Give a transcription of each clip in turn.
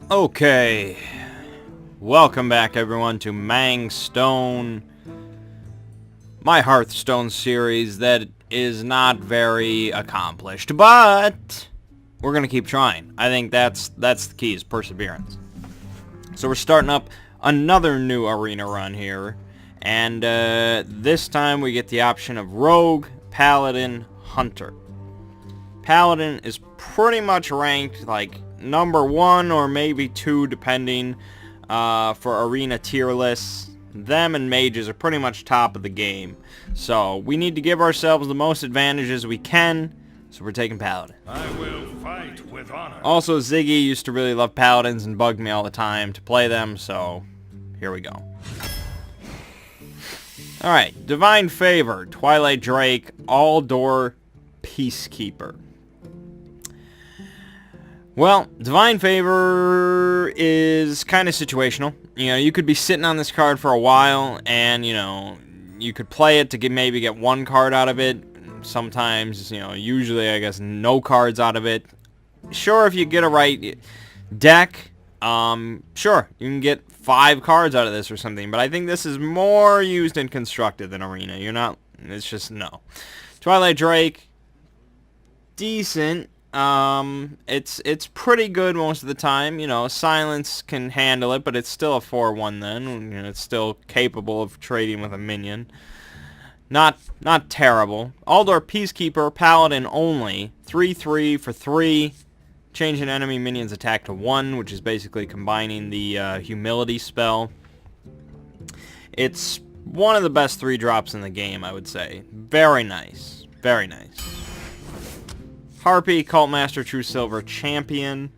Okay, welcome back everyone to ManggStone, my Hearthstone series that is not very accomplished, but we're gonna keep trying. I think that's the key, is perseverance. So we're starting up another new arena run here, and this time we get the option of Rogue, Paladin, Hunter. Paladin is pretty much ranked like number 1 or maybe 2 depending for arena tier lists. Them and mages are pretty much top of the game, so we need to give ourselves the most advantages we can, so we're taking Paladin. I will fight with honor. Also, Ziggy used to really love Paladins and bugged me all the time to play them, so here we go. Alright, Divine Favor, Twilight Drake, All-Door Peacekeeper. Well, Divine Favor is kind of situational. You know, you could be sitting on this card for a while, and, you know, you could play it to maybe get one card out of it. Sometimes, you know, usually, I guess, no cards out of it. Sure, if you get a right deck, sure, you can get 5 cards out of this or something, but I think this is more used in Constructed than Arena. It's just, no. Twilight Drake, decent. It's pretty good most of the time. You know, Silence can handle it, but it's still a 4/1 then. You know, it's still capable of trading with a minion. Not terrible. All-Door Peacekeeper, Paladin only. 3/3 for 3. Change an enemy minion's attack to 1, which is basically combining the Humility spell. It's one of the best 3-drops in the game, I would say. Very nice. Very nice. Harpy, Cultmaster, True Silver, Champion.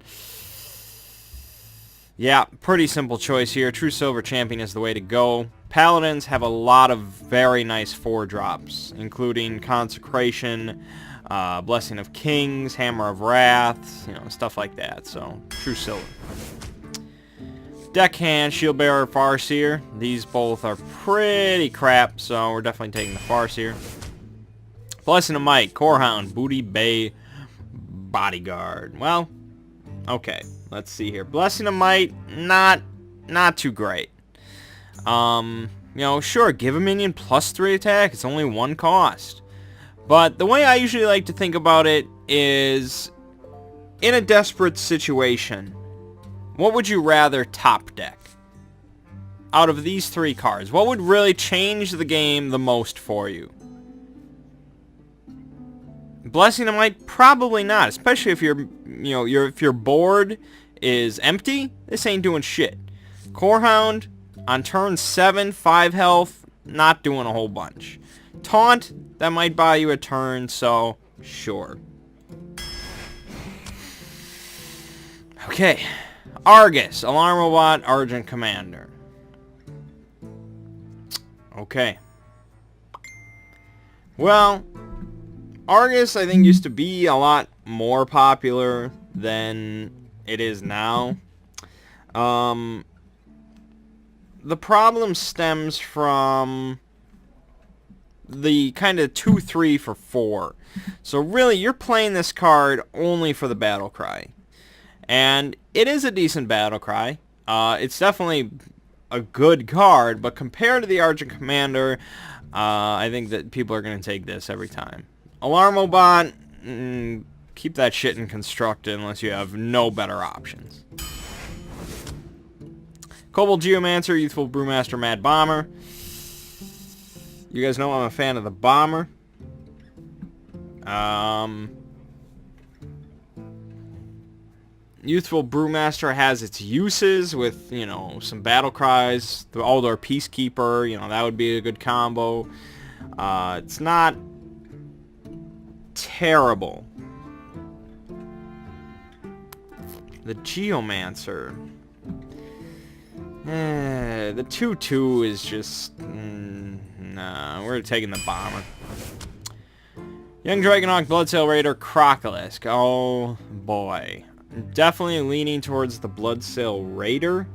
Yeah, pretty simple choice here. True Silver Champion is the way to go. Paladins have a lot of very nice 4-drops, including Consecration, Blessing of Kings, Hammer of Wrath, you know, stuff like that. So, True Silver. Deckhand, Shieldbearer, Farseer. These both are pretty crap, so we're definitely taking the Farseer. Blessing of Might, Corehound, Booty Bay, Bodyguard. Well, okay, let's see here. Blessing of Might, not too great. You know, sure, give a minion +3 attack. It's only 1 cost. But the way I usually like to think about it is, in a desperate situation, what would you rather top deck? Out of these 3 cards, what would really change the game the most for you? Blessing of Might, probably not, especially if if your board is empty. This ain't doing shit. Corehound on turn 7, 5 health, not doing a whole bunch. Taunt, that might buy you a turn, so sure. Okay, Argus, Alarm Robot, Argent Commander. Okay. Well, Argus, I think, used to be a lot more popular than it is now. The problem stems from the kind of 2/3 for 4. So really, you're playing this card only for the battle cry. And it is a decent battle cry. It's definitely a good card, but compared to the Argent Commander, I think that people are going to take this every time. Alarmobot, keep that shit in Constructed unless you have no better options. Kobold Geomancer, Youthful Brewmaster, Mad Bomber. You guys know I'm a fan of the Bomber. Youthful Brewmaster has its uses with, you know, some battle cries. The All-Door Peacekeeper, you know, that would be a good combo. It's not terrible. The Geomancer. The 2/2 is just... nah, we're taking the Bomber. Young Dragonhawk, Bloodsail Raider, Crocolisk. Oh, boy. I'm definitely leaning towards the Bloodsail Raider,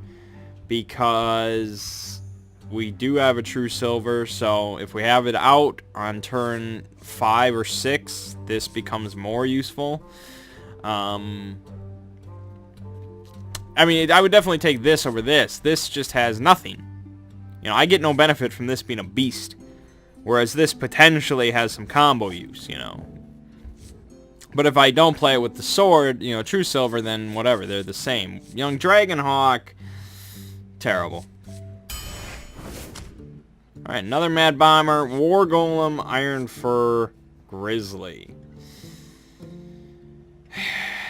because we do have a True Silver, so if we have it out on turn 5 or 6, this becomes more useful. I mean, I would definitely take this over this. This just has nothing. You know, I get no benefit from this being a beast. Whereas this potentially has some combo use, you know. But if I don't play it with the sword, you know, True Silver, then whatever, they're the same. Young Dragonhawk, terrible. Alright, another Mad Bomber, War Golem, Iron Fur, Grizzly.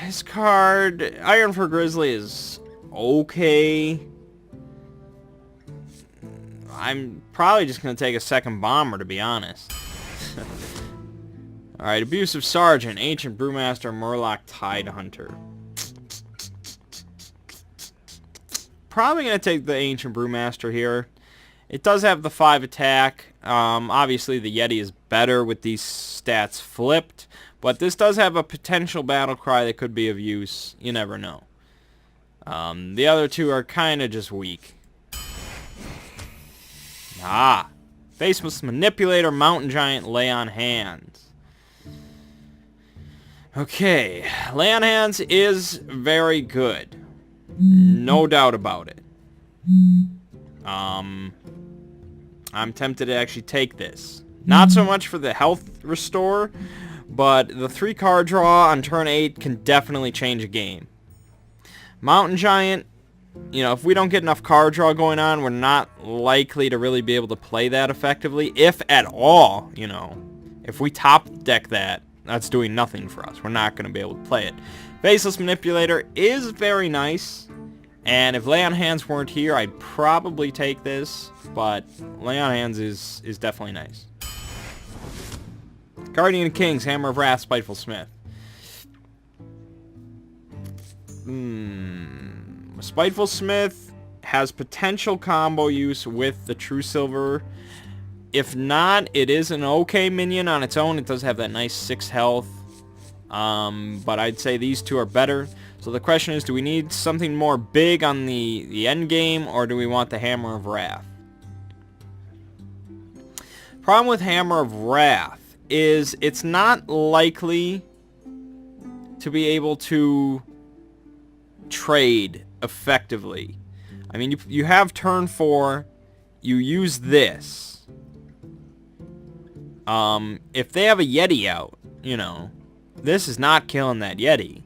This card, Iron Fur Grizzly, is okay. I'm probably just going to take a second Bomber, to be honest. Alright, Abusive Sergeant, Ancient Brewmaster, Murloc Tidehunter. Probably going to take the Ancient Brewmaster here. It does have the 5 attack. Obviously, the Yeti is better with these stats flipped. But this does have a potential battle cry that could be of use. You never know. The other two are kind of just weak. Faceless Manipulator, Mountain Giant, Lay on Hands. Okay, Lay on Hands is very good. No doubt about it. I'm tempted to actually take this. Not so much for the health restore, but the 3 card draw on turn 8 can definitely change a game. Mountain Giant, you know, if we don't get enough card draw going on, we're not likely to really be able to play that effectively, if at all, you know. If we top deck that, that's doing nothing for us. We're not going to be able to play it. Faceless Manipulator is very nice, and if Lay on Hands weren't here, I'd probably take this, but Lay on Hands is definitely nice. Guardian of Kings, Hammer of Wrath, Spiteful Smith. Spiteful Smith has potential combo use with the True Silver. If not, it is an okay minion on its own. It does have that nice 6 health. But I'd say these two are better. So the question is, do we need something more big on the end game, or do we want the Hammer of Wrath? Problem with Hammer of Wrath is it's not likely to be able to trade effectively. I mean, you have turn 4, you use this. If they have a Yeti out, you know, this is not killing that Yeti.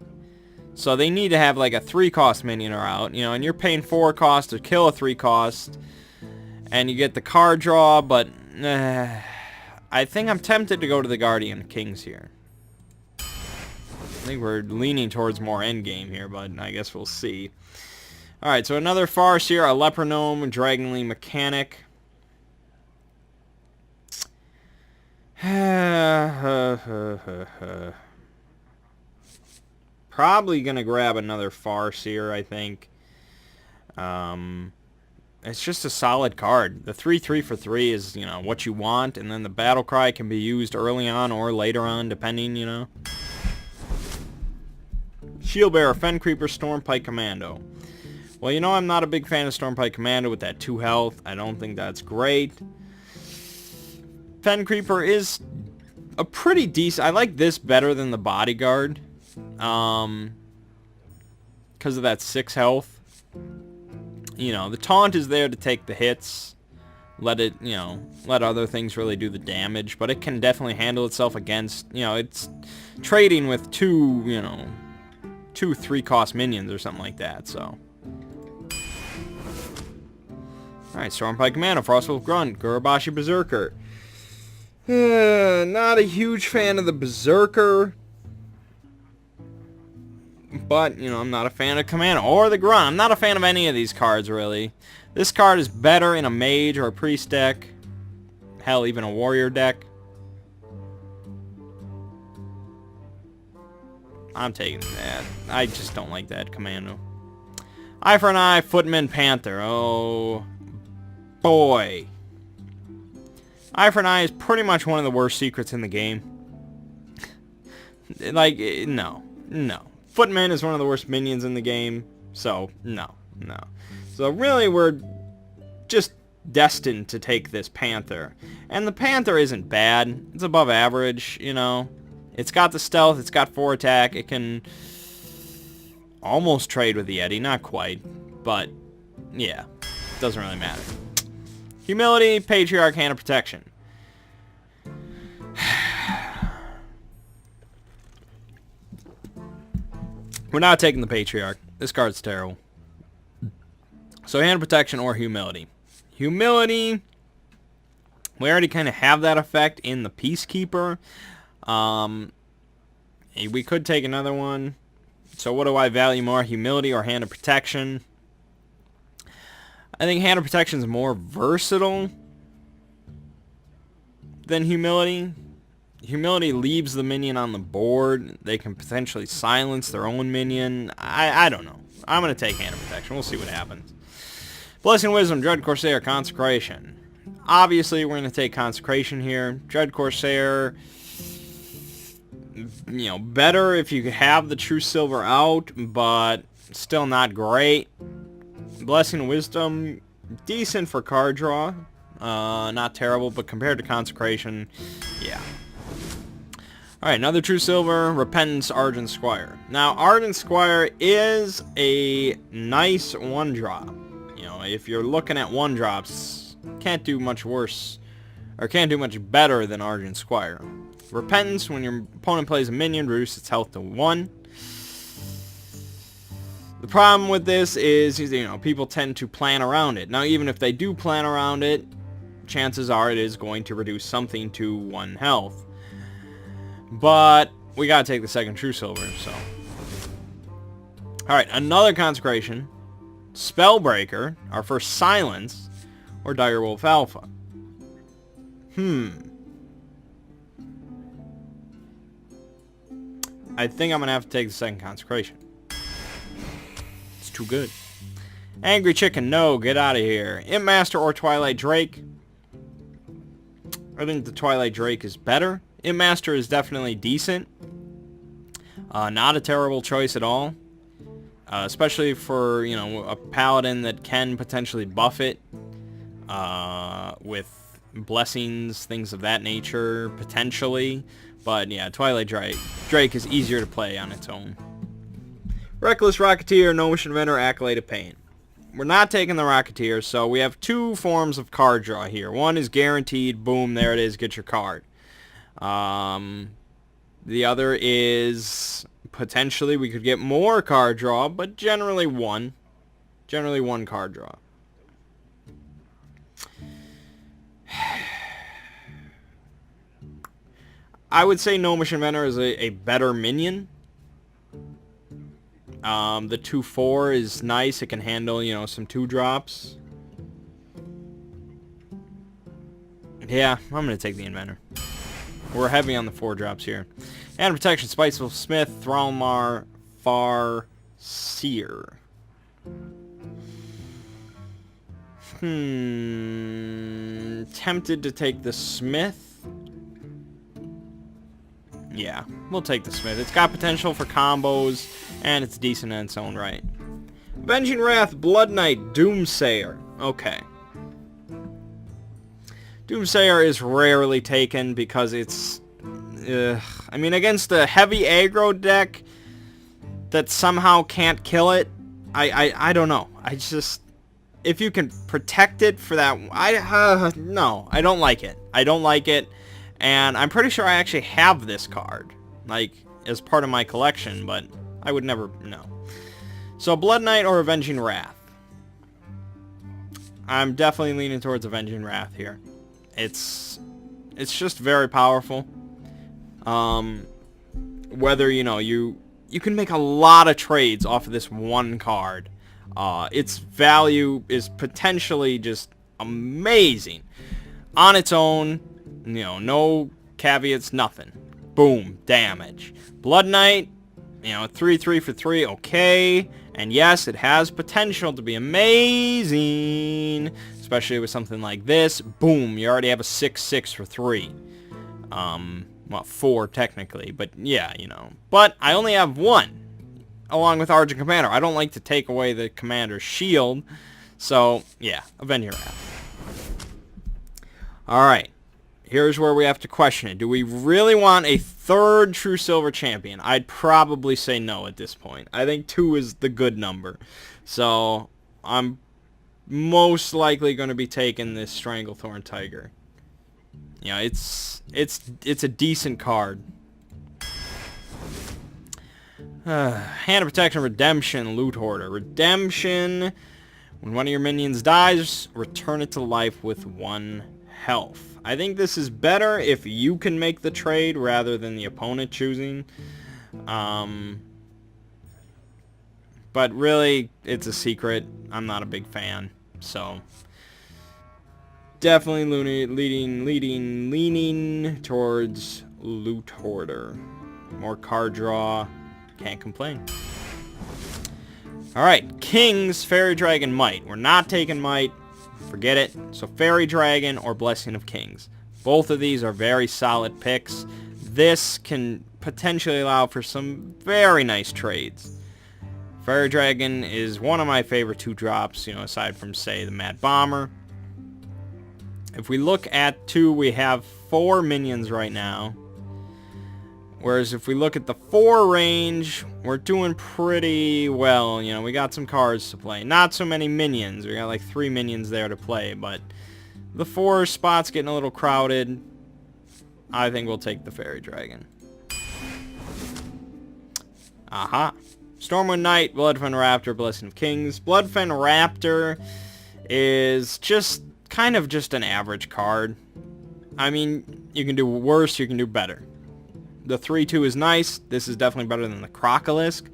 So they need to have like a 3-cost minion out, you know, and you're paying 4 cost to kill a 3-cost, and you get the card draw, but I think I'm tempted to go to the Guardian Kings here. I think we're leaning towards more endgame here, but I guess we'll see. Alright, so another Farce here, a Leper Gnome, Dragonly Mechanic. Probably gonna grab another Farce here, I think. It's just a solid card. The 3/3 for 3 is, you know, what you want, and then the Battle Cry can be used early on or later on, depending, you know. Shieldbearer, Fen Creeper, Stormpike Commando. Well, you know, I'm not a big fan of Stormpike Commando with that 2 health. I don't think that's great. Fen Creeper is a pretty decent... I like this better than the Bodyguard. Because of that 6 health. You know, the taunt is there to take the hits. Let it, you know, let other things really do the damage. But it can definitely handle itself against, you know, it's trading with 2, you know, 2 3-cost minions or something like that, so. Alright, Stormpike Commando, Frostwolf Grunt, Gurabashi Berserker. Not a huge fan of the Berserker. But, you know, I'm not a fan of Commando or the Grunt. I'm not a fan of any of these cards, really. This card is better in a Mage or a Priest deck. Hell, even a Warrior deck. I'm taking that. I just don't like that Commando. Eye for an Eye, Footman, Panther. Oh, boy. Eye for an Eye is pretty much one of the worst secrets in the game. Like, no. Footman is one of the worst minions in the game, so no. So really, we're just destined to take this Panther. And the Panther isn't bad. It's above average, you know. It's got the stealth, it's got 4 attack, it can almost trade with the Yeti, not quite, but yeah, doesn't really matter. Humility, Patriarch, Hand of Protection. We're not taking the Patriarch. This card's terrible. So Hand of Protection or Humility. Humility, we already kind of have that effect in the Peacekeeper. We could take another one. So what do I value more, Humility or Hand of Protection? I think Hand of Protection is more versatile than Humility. Humility leaves the minion on the board. They can potentially silence their own minion. I don't know. I'm going to take Hand of Protection. We'll see what happens. Blessing, Wisdom, Dread Corsair, Consecration. Obviously, we're going to take Consecration here. Dread Corsair, you know, better if you could have the True Silver out, but still not great. Blessing, Wisdom, decent for card draw. Not terrible, but compared to Consecration, yeah. Alright, another True Silver, Repentance, Argent Squire. Now, Argent Squire is a nice one-drop. You know, if you're looking at one-drops, can't do much worse, or can't do much better than Argent Squire. Repentance, when your opponent plays a minion, reduce its health to 1. The problem with this is, you know, people tend to plan around it. Now, even if they do plan around it, chances are it is going to reduce something to 1 health. But we gotta take the second True Silver, so. Alright, another Consecration. Spellbreaker, our first Silence, or Direwolf Alpha. I think I'm gonna have to take the second Consecration. It's too good. Angry Chicken, no, get out of here. Imp Master or Twilight Drake. I think the Twilight Drake is better. Imp Master is definitely decent. Not a terrible choice at all. Especially for, you know, a paladin that can potentially buff it. With blessings, things of that nature, potentially. But yeah, Twilight Drake is easier to play on its own. Reckless Rocketeer, Notion Inventor, Accolade of Pain. We're not taking the Rocketeer, so we have 2 forms of card draw here. One is guaranteed, boom, there it is, get your card. The other is potentially we could get more card draw, but generally 1. Generally 1 card draw. I would say Gnomish Inventor is a better minion. The 2/4 is nice. It can handle, you know, some 2-drops. Yeah, I'm going to take the Inventor. We're heavy on the 4-drops here. And Protection, Spiteful Smith, Thralmar, Far Seer. Tempted to take the Smith. Yeah, we'll take the Smith. It's got potential for combos, and it's decent in its own right. Avenging Wrath, Blood Knight, Doomsayer. Okay. Doomsayer is rarely taken because it's... I mean, against a heavy aggro deck that somehow can't kill it, I don't know. I just... If you can protect it for that... no, I don't like it. I don't like it. And I'm pretty sure I actually have this card, like, as part of my collection, but I would never know. So, Blood Knight or Avenging Wrath? I'm definitely leaning towards Avenging Wrath here. It's just very powerful. Whether, you know, you can make a lot of trades off of this one card. Its value is potentially just amazing. On its own, you know, no caveats, nothing. Boom, damage. Blood Knight, you know, 3/3 for 3, okay. And yes, it has potential to be amazing. Especially with something like this. Boom, you already have a 6/6 for 3. Well, 4 technically, but yeah, you know. But I only have 1, along with Argent Commander. I don't like to take away the Commander's shield. So, yeah, Avenging Wrath. Alright. here's where we have to question it. Do we really want a third True Silver champion? I'd probably say no at this point. I think 2 is the good number. So I'm most likely going to be taking this Stranglethorn Tiger. You know, it's a decent card. Hand of Protection, Redemption, Loot Hoarder. Redemption, when one of your minions dies, return it to life with 1 health. I think this is better if you can make the trade rather than the opponent choosing. But really, it's a secret. I'm not a big fan. So, definitely leaning towards Loot Hoarder. More card draw. Can't complain. Alright, Kings, Fairy Dragon, Might. We're not taking Might. Forget it. So Fairy Dragon or Blessing of Kings. Both of these are very solid picks. This can potentially allow for some very nice trades. Fairy Dragon is one of my favorite 2-drops, you know, aside from, say, the Mad Bomber. If we look at 2, we have 4 minions right now. Whereas if we look at the 4 range, we're doing pretty well. You know, we got some cards to play. Not so many minions. We got like 3 minions there to play, but the 4 spot's getting a little crowded. I think we'll take the Fairy Dragon. Aha. Stormwind Knight, Bloodfen Raptor, Blessing of Kings. Bloodfen Raptor is just kind of just an average card. I mean, you can do worse, you can do better. The 3-2 is nice. This is definitely better than the Crocolisk.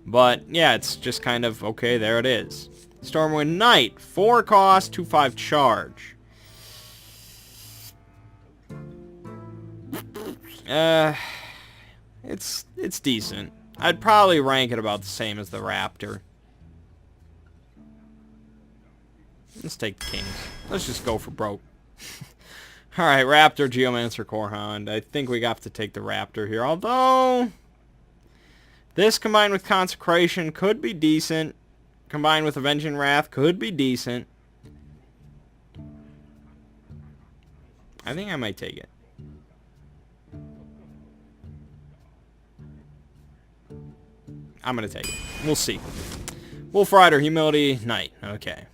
But, yeah, it's just kind of, okay, there it is. Stormwind Knight, 4 cost, 2/5 charge. It's decent. I'd probably rank it about the same as the Raptor. Let's take the Kings. Let's just go for broke. Alright, Raptor, Geomancer, Corehound. I think we have to take the Raptor here. Although, this combined with Consecration could be decent. Combined with Avenging Wrath could be decent. I think I might take it. I'm going to take it. We'll see. Wolf Rider, Humility, Knight. Okay.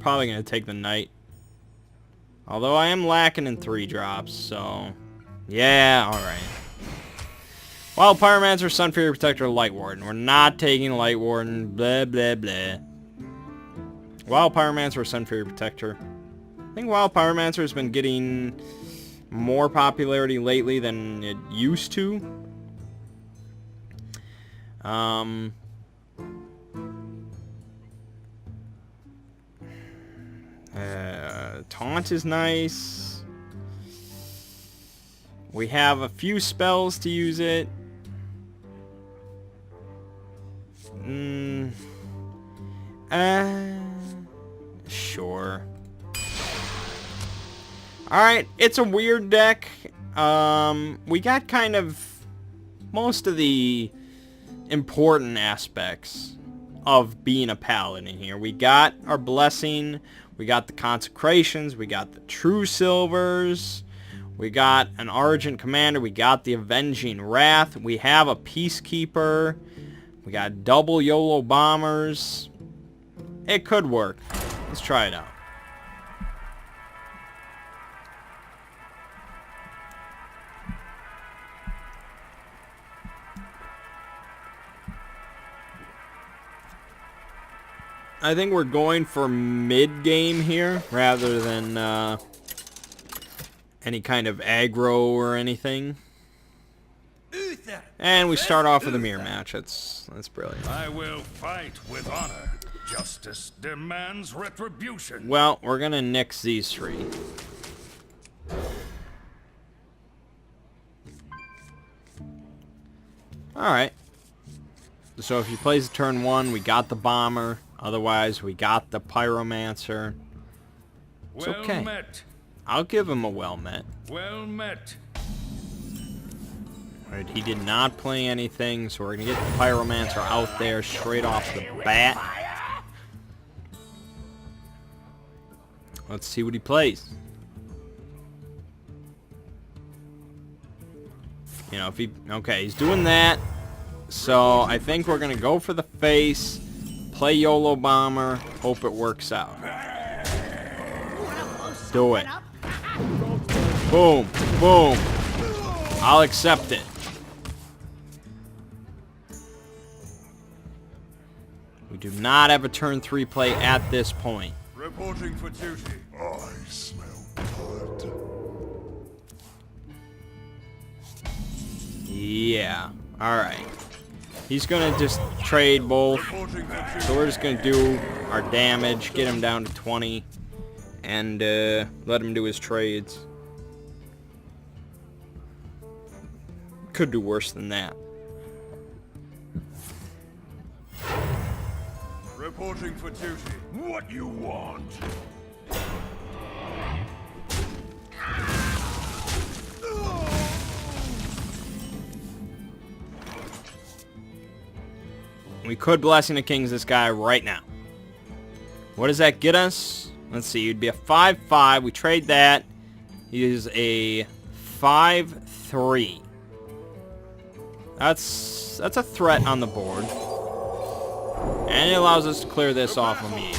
Probably going to take the Knight. Although I am lacking in 3-drops, so... yeah, alright. Wild Pyromancer, Sun Fury Protector, Light Warden. We're not taking Light Warden. Blah, blah, blah. Wild Pyromancer or Sun Fury Protector. I think Wild Pyromancer has been getting more popularity lately than it used to. Taunt is nice. We have a few spells to use it. Sure. Alright, it's a weird deck. We got kind of most of the important aspects of being a paladin here. We got our blessing, we got the consecrations, we got the true silvers, we got an Argent Commander, we got the Avenging Wrath, we have a Peacekeeper, we got double YOLO bombers. It could work. Let's try it out. I think we're going for mid-game here, rather than any kind of aggro or anything. And we start off with a mirror match. That's brilliant. I will fight with honor. Justice demands retribution. Well, we're gonna nix these 3. Alright. So if he plays turn 1, we got the bomber. Otherwise, we got the Pyromancer. It's okay. Well met. I'll give him a well met. Well met. Alright, he did not play anything, so we're going to get the Pyromancer out there straight off the bat. Let's see what he plays. You know, if he... Okay, he's doing that. So, I think we're going to go for the face, play YOLO Bomber, hope it works out. Do it. Boom. Boom. I'll accept it. We do not have a turn 3 play at this point. Reporting for duty. I smell blood. Yeah. Alright. He's going to just trade both. Reporting for duty. So we're just going to do our damage, get him down to 20, and let him do his trades. Could do worse than that. Reporting for duty. What you want? We could Blessing the Kings this guy right now. What does that get us? Let's see. He'd be a 5-5. We trade that. He is a 5-3. That's a threat on the board. And it allows us to clear this off immediately.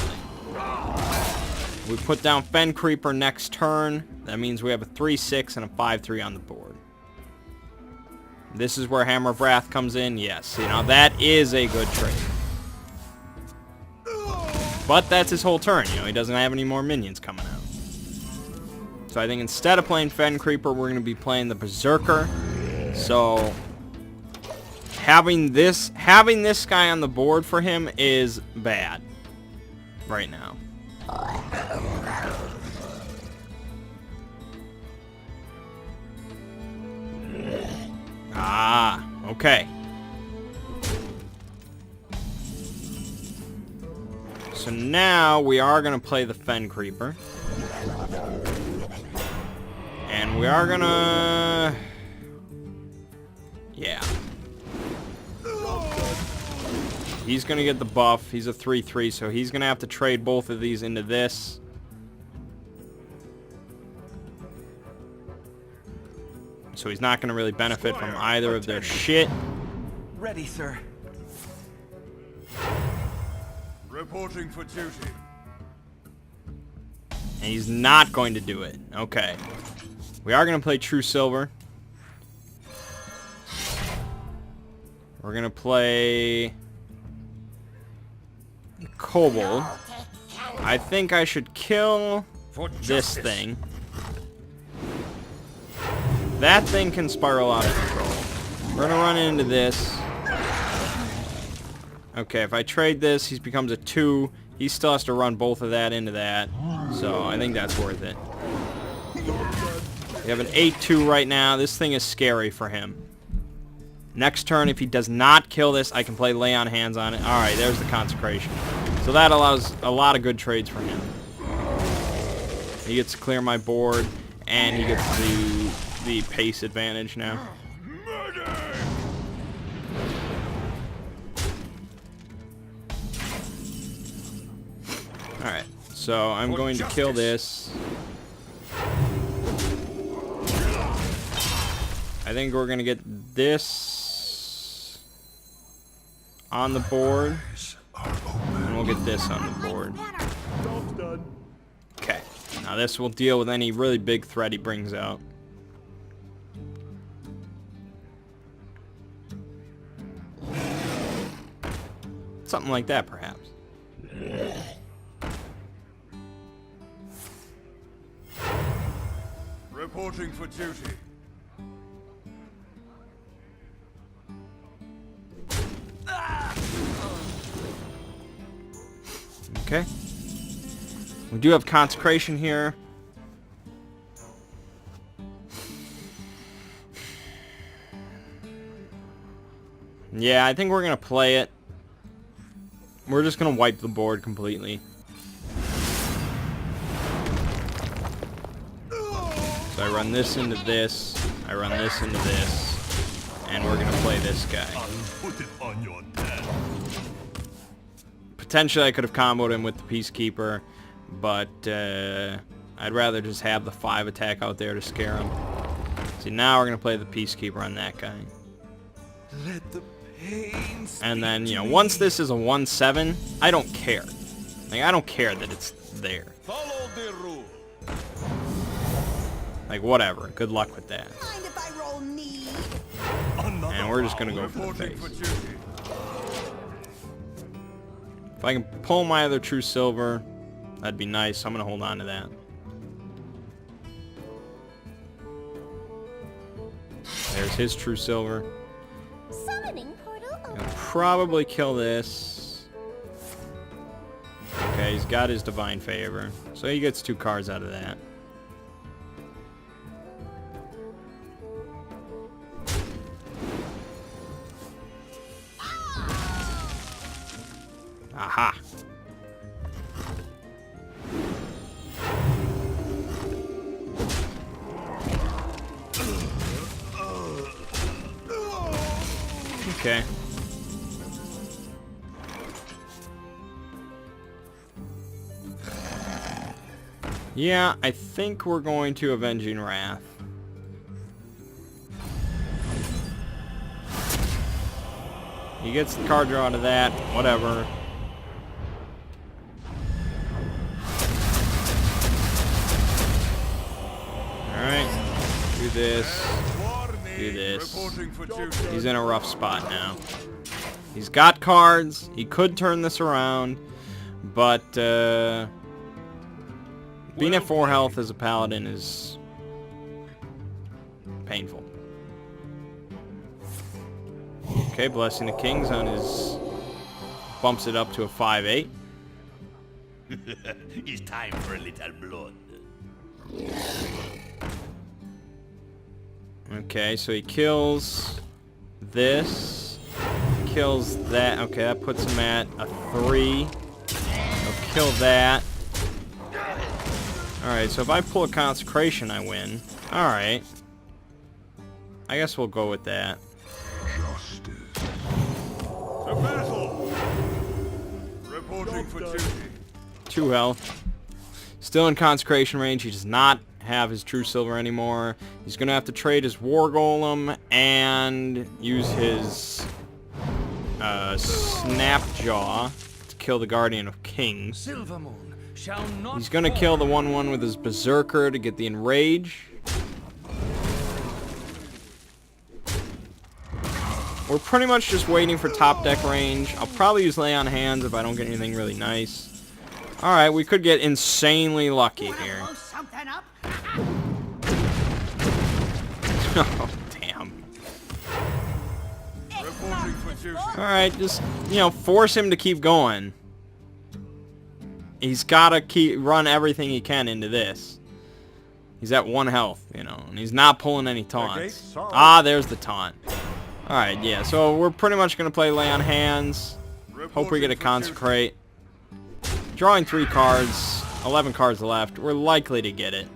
We put down Fen Creeper next turn. That means we have a 3-6 and a 5-3 on the board. This is where Hammer of Wrath comes in. Yes, you know, that is a good trade. But that's his whole turn. You know, he doesn't have any more minions coming out. So I think instead of playing Fen Creeper, we're going to be playing the Berserker. So having this guy on the board for him is bad right now. Ah, okay. So now we are going to play the Fen Creeper. And we are going to... Yeah. He's going to get the buff. He's a 3-3, so he's going to have to trade both of these into this. So he's not going to really benefit from either of their shit. Ready, sir. Reporting for duty. And he's not going to do it. Okay. We are going to play True Silver. We're going to play Kobold. I think I should kill this thing. That thing can spiral out of control. We're going to run into this. Okay, if I trade this, he becomes a 2. He still has to run both of that into that. So I think that's worth it. We have an 8-2 right now. This thing is scary for him. Next turn, if he does not kill this, I can play Lay on Hands on it. Alright, there's the Consecration. So that allows a lot of good trades for him. He gets to clear my board, and he gets the pace advantage now. Alright, so I'm going to kill this. I think we're going to get this on the board. And we'll get this on the board. Okay, now this will deal with any really big threat he brings out. Something like that, perhaps. Reporting for duty. Okay. We do have Consecration here. Yeah, I think we're going to play it. We're just going to wipe the board completely. So I run this into this. I run this into this. and we're gonna play this guy. I'll put it on your tab. Potentially I could have comboed him with the Peacekeeper, but I'd rather just have the 5 attack out there to scare him. See, now we're gonna play the Peacekeeper on that guy. Let the pain And then, you know, once this is a 1-7, I don't care. Like, I don't care that it's there. follow the rule. Like, whatever. Good luck with that. Mind if I roll knee? And we're just gonna go for the Reporting face. for duty. If I can pull my other True Silver, that'd be nice. I'm gonna hold on to that. There's his True Silver. Summoning portal. I'll probably kill this. Okay, he's got his Divine Favor. So he gets 2 cards out of that. Aha! Okay. Yeah, I think we're going to Avenging Wrath. He gets the card draw out of that, whatever. Alright, do this, do this. Reporting for duty. He's in a rough spot now. He's got cards, he could turn this around, but being at 4 health as a paladin is painful. Okay, Blessing the Kings on his... bumps it up to a 5-8. It's time for a little blood. Okay, so he kills this, kills that. Okay, that puts him at a 3. He'll kill that. Alright, so if I pull a Consecration, I win. Alright. I guess we'll go with that. To battle. Reporting for duty. 2 health. Still in Consecration range. He does not have his True Silver anymore. He's going to have to trade his War Golem and use his Snapjaw to kill the Guardian of Kings. Silvermoon shall not He's going to kill the 1/1 with his Berserker to get the Enrage. We're pretty much just waiting for top deck range. I'll probably use Lay on Hands if I don't get anything really nice. Alright, we could get insanely lucky here. Something up. Oh, damn. Reporting for duty. Alright, just, you know, force him to keep going. He's gotta run everything he can into this. He's at 1 health, you know, and he's not pulling any taunts. Ah, there's the taunt. Alright, yeah, so we're pretty much gonna play Lay on Hands. Hope we get a Consecrate. Drawing 3 cards, 11 cards left. We're likely to get it.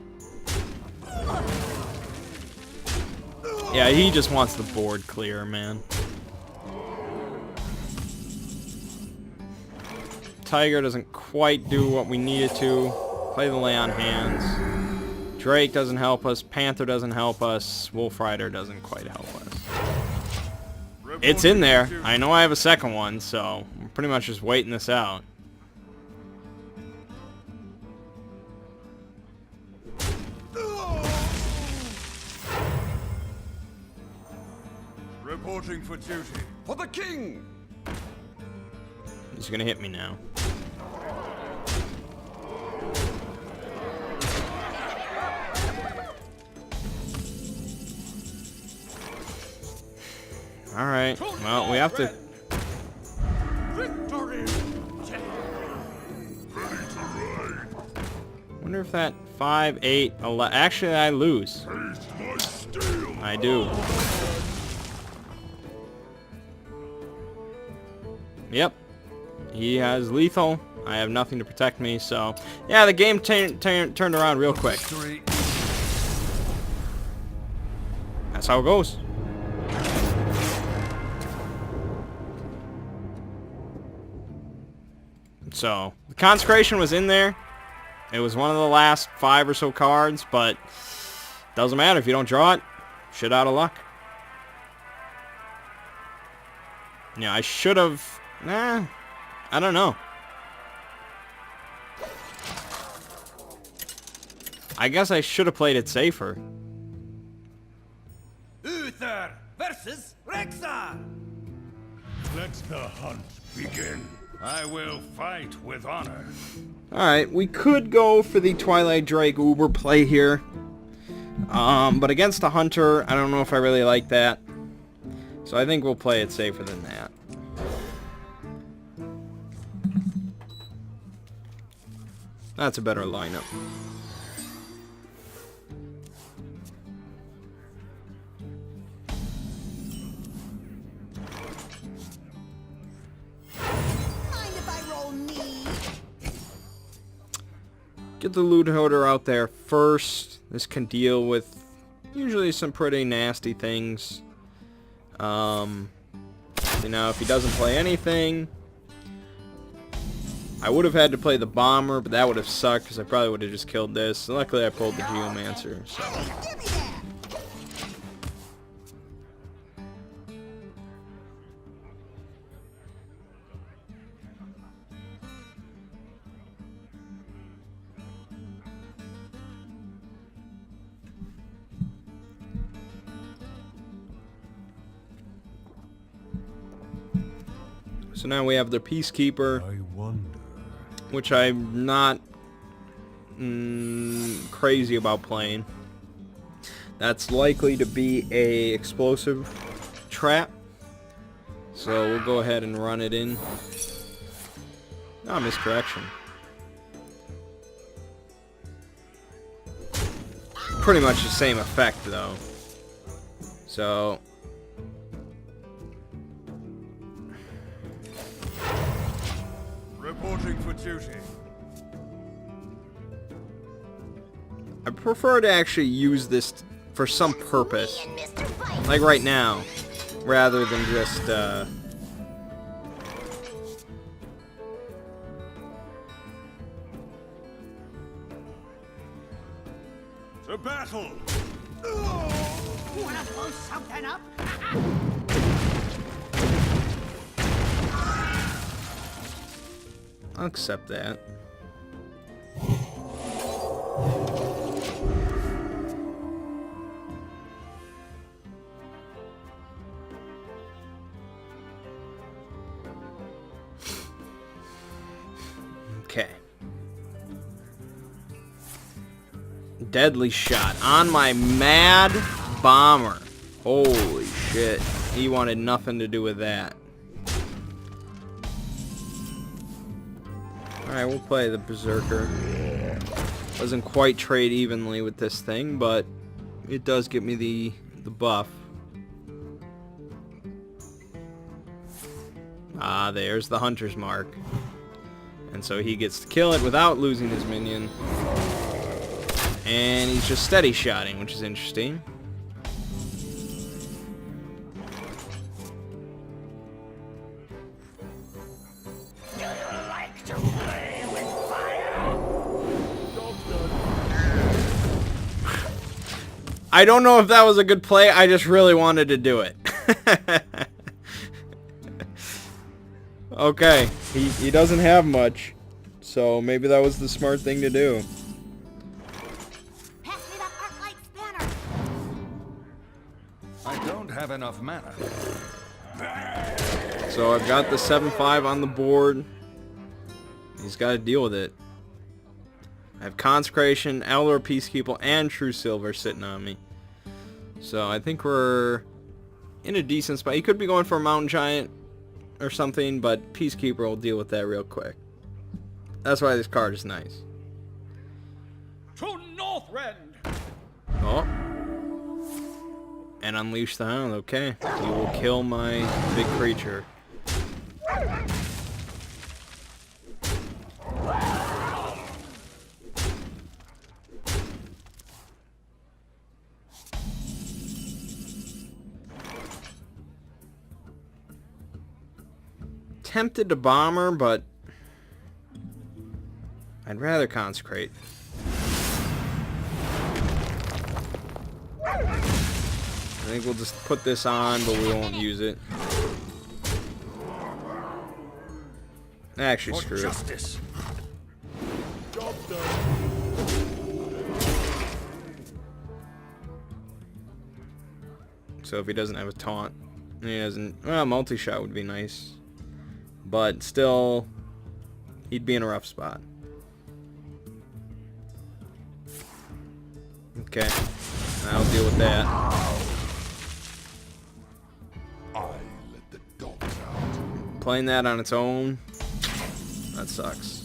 Yeah, he just wants the board clear, man. Tiger doesn't quite do what we needed to. Play the Lay on Hands. Drake doesn't help us. Panther doesn't help us. Wolf Rider doesn't quite help us. It's in there. I know I have a second one, so I'm pretty much just waiting this out. Reporting for duty. for the king. He's gonna hit me now. Alright, well, we have to... Victory. wonder if that 5, 8, 11... Actually, I lose. I do. Yep. He has lethal. I have nothing to protect me, so... Yeah, the game turned around real quick. That's how it goes. So, the Consecration was in there. It was one of the last 5 or so cards, but doesn't matter if you don't draw it. Shit out of luck. Yeah, I should have... Nah, I don't know. I guess I should have played it safer. Uther versus Rexar. Let the hunt begin. I will fight with honor. Alright, we could go for the Twilight Drake Uber play here. But against a Hunter, I don't know if I really like that. So I think we'll play it safer than that. That's a better lineup. Mind if I roll knee? Get the loot hoarder out there first. This can deal with usually some pretty nasty things. You know, if he doesn't play anything, I would have had to play the bomber, but that would have sucked because I probably would have just killed this. So luckily I pulled the Geomancer. So. Hey, give me that. So now we have the Peacekeeper, I wonder. which I'm not crazy about playing. That's likely to be a explosive trap. So we'll go ahead and run it in. Oh, miscorrection. Pretty much the same effect though. So Reporting for duty. I prefer to actually use this for some purpose. Me and Mr. Fight. Like right now, rather than just, To battle. Wanna blow something up? I'll accept that. Okay. Deadly shot on my mad bomber. Holy shit. He wanted nothing to do with that. Alright, we'll play the Berserker. Doesn't quite trade evenly with this thing, but it does get me the buff. Ah, there's the Hunter's Mark. And so he gets to kill it without losing his minion. And he's just steady shotting, which is interesting. I don't know if that was a good play, I just really wanted to do it. Okay, he doesn't have much, so maybe that was the smart thing to do. Pass me that arc light spanner. I don't have enough mana. So I've got the 7-5 on the board. He's got to deal with it. I have Consecration, Elder Peacekeeper, and True Silver sitting on me. So I think we're in a decent spot. He could be going for a Mountain Giant or something, but Peacekeeper will deal with that real quick. That's why this card is nice. To Northrend. Oh. And Unleash the Hound, okay. He will kill my big creature. Tempted to bomber, but I'd rather consecrate. I think we'll just put this on, but we won't use it. Actually, screw it. Justice. Job done. So if he doesn't have a taunt, he doesn't. Well, multi-shot would be nice, but still, he'd be in a rough spot. Okay, I'll deal with that. I let the dogs out. Playing that on its own, that sucks.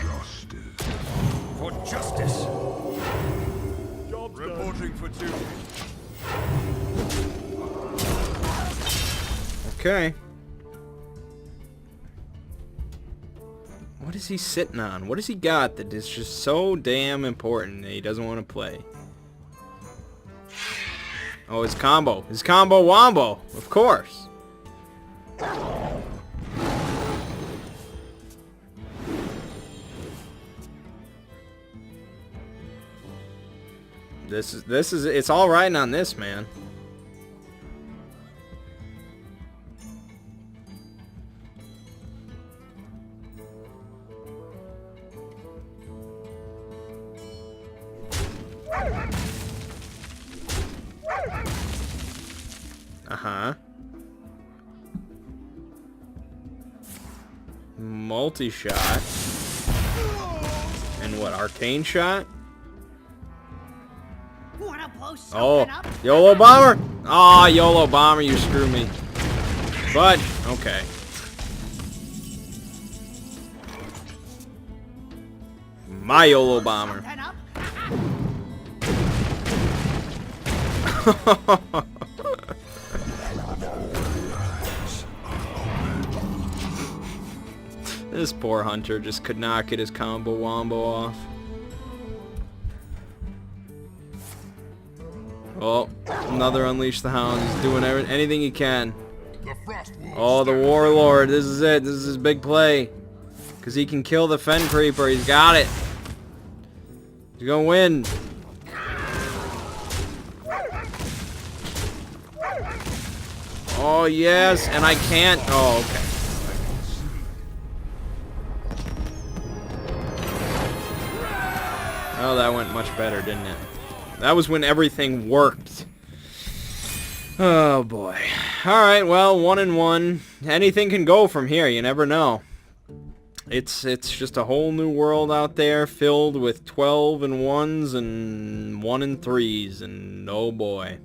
Justice. For justice. Job reporting for duty. Okay. What is he sitting on? What has he got that is just so damn important that he doesn't want to play? Oh, his combo. His combo wombo. Of course. This is it's all riding on this, man. Uh-huh. Multi-shot. And what, arcane shot? Wanna blow Oh, something up? YOLO Bomber? Aw, YOLO Bomber, you screw me. But, okay. My YOLO Bomber. Something up? This poor hunter just could not get his combo wombo off. Oh, another Unleash the Hound. He's doing anything he can. The frost wolves. Oh, the Warlord. This is it. This is his big play. Because he can kill the Fen Creeper. He's got it. He's going to win. Oh, yes. And I can't. Oh, okay. Oh, that went much better, didn't it? That was when everything worked. Oh, boy. Alright, well, 1-1. Anything can go from here. You never know. It's just a whole new world out there filled with 12 and 1s and 1 and 3s. And, oh, boy.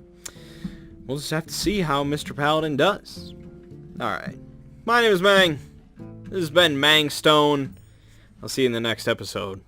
We'll just have to see how Mr. Paladin does. Alright. My name is Mang. This has been ManggStone. I'll see you in the next episode.